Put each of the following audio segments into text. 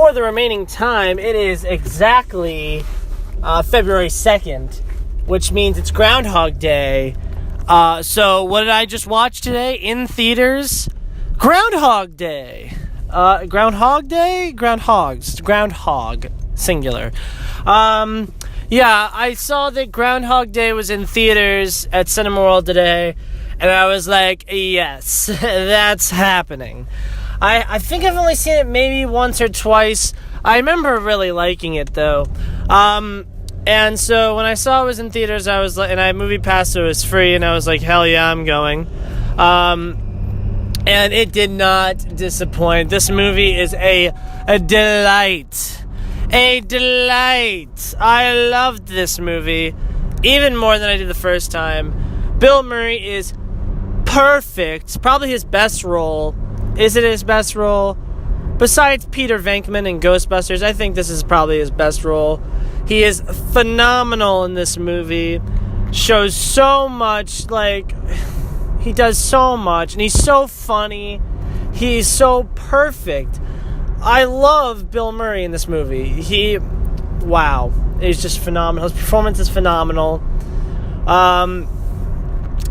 for the remaining time, it is exactly February 2nd, which means it's Groundhog Day. So what did I just watch today in theaters? Groundhog Day. Groundhog Day? Groundhogs. Groundhog. Singular. Yeah, I saw that Groundhog Day was in theaters at Cinema World today, and I was like, yes, that's happening. I think I've only seen it maybe once or twice. I remember really liking it, though. And so when I saw it was in theaters, I was like, and I movie passed, so it was free, and I was like, hell yeah, I'm going. And it did not disappoint. This movie is a delight. A delight. I loved this movie even more than I did the first time. Bill Murray is perfect. Probably his best role. Is it his best role? Besides Peter Venkman in Ghostbusters, I think this is probably his best role. He is phenomenal in this movie. Shows so much, he does so much, and he's so funny. He's so perfect. I love Bill Murray in this movie. He's just phenomenal. His performance is phenomenal.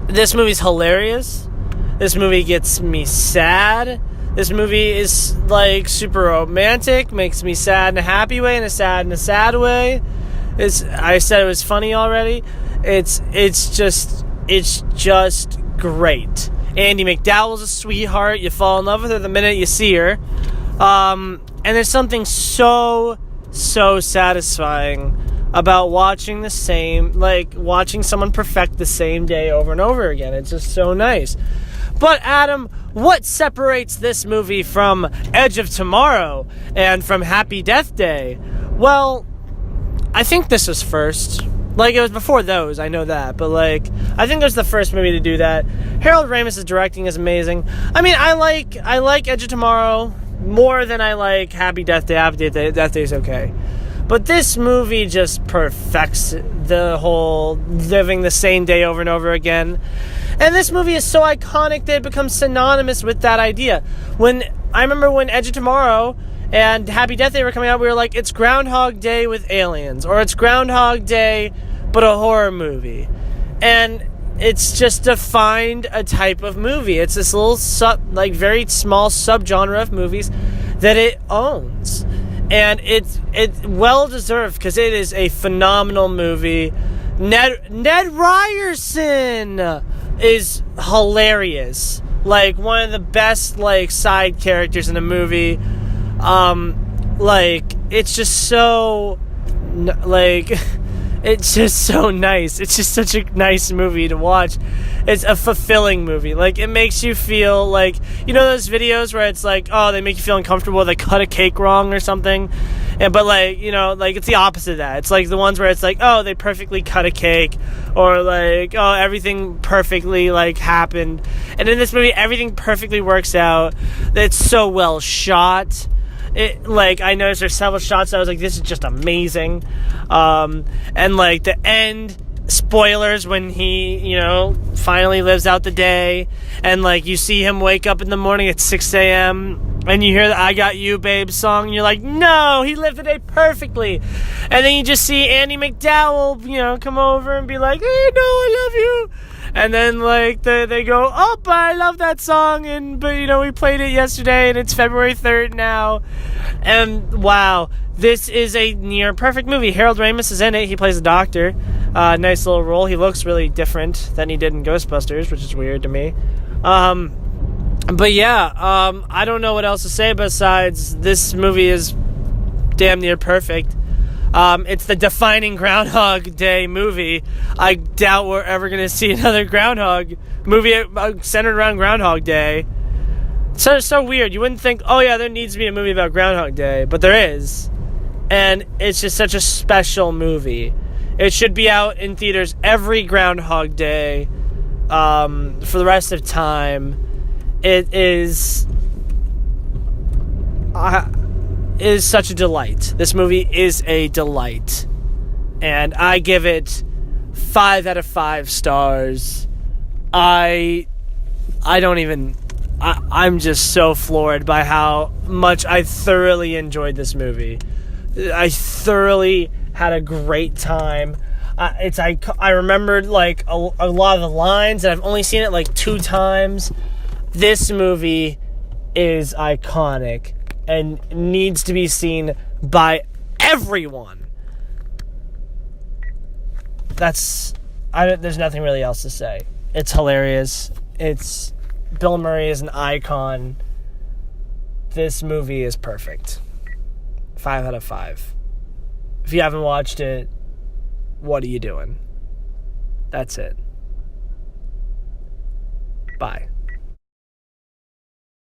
This movie's hilarious. This movie gets me sad. This movie is, super romantic, makes me sad in a happy way and a sad way. I said it was funny already. It's just great. Andie MacDowell's a sweetheart. You fall in love with her the minute you see her. And there's something so satisfying about watching watching someone perfect the same day over and over again. It's just so nice. But Adam, what separates this movie from Edge of Tomorrow and from Happy Death Day? Well, I think this was first. It was before those, I know that. But, I think it was the first movie to do that. Harold Ramis' directing is amazing. I mean, I like Edge of Tomorrow more than I like Happy Death Day. Happy Death Day is okay. But this movie just perfects the whole living the same day over and over again. And this movie is so iconic that it becomes synonymous with that idea. I remember when Edge of Tomorrow and Happy Death Day were coming out, we were like, it's Groundhog Day with aliens, or it's Groundhog Day but a horror movie. And it's just defined a type of movie. It's this little very small subgenre of movies that it owns. And it's well deserved because it is a phenomenal movie. Ned Ryerson is hilarious. One of the best side characters in the movie. It's just so it's just so nice. It's just such a nice movie to watch. It's a fulfilling movie. It makes you feel those videos where it's they make you feel uncomfortable, they cut a cake wrong or something. But it's the opposite of that. It's the ones where it's they perfectly cut a cake, or everything perfectly happened. And in this movie, everything perfectly works out. It's so well shot. I noticed there's several shots that I was this is just amazing. And the end, spoilers, when he, finally lives out the day, and you see him wake up in the morning at 6 a.m. and you hear the I Got You Babe song, and you're like, no, he lived the day perfectly. And then you just see Andie MacDowell, come over and be like, hey, no, I love you. And then, they go, oh, but I love that song, but we played it yesterday, and it's February 3rd now. And, wow, this is a near-perfect movie. Harold Ramis is in it. He plays a doctor. Nice little role. He looks really different than he did in Ghostbusters, which is weird to me. But, yeah, I don't know what else to say besides this movie is damn near perfect. It's the defining Groundhog Day movie. I doubt we're ever going to see another Groundhog movie centered around Groundhog Day. So weird. You wouldn't think, oh yeah, there needs to be a movie about Groundhog Day, but there is. And it's just such a special movie. It should be out in theaters every Groundhog Day for the rest of time. It is such a delight. This movie is a delight. And I give it 5 out of 5 stars. I I'm just so floored by how much I thoroughly enjoyed this movie. I thoroughly had a great time. I remembered like a lot of the lines, and I've only seen it like 2 times. This movie is iconic and needs to be seen by everyone. There's nothing really else to say. It's hilarious. Bill Murray is an icon. This movie is perfect. 5 out of 5. If you haven't watched it, what are you doing? That's it. Bye.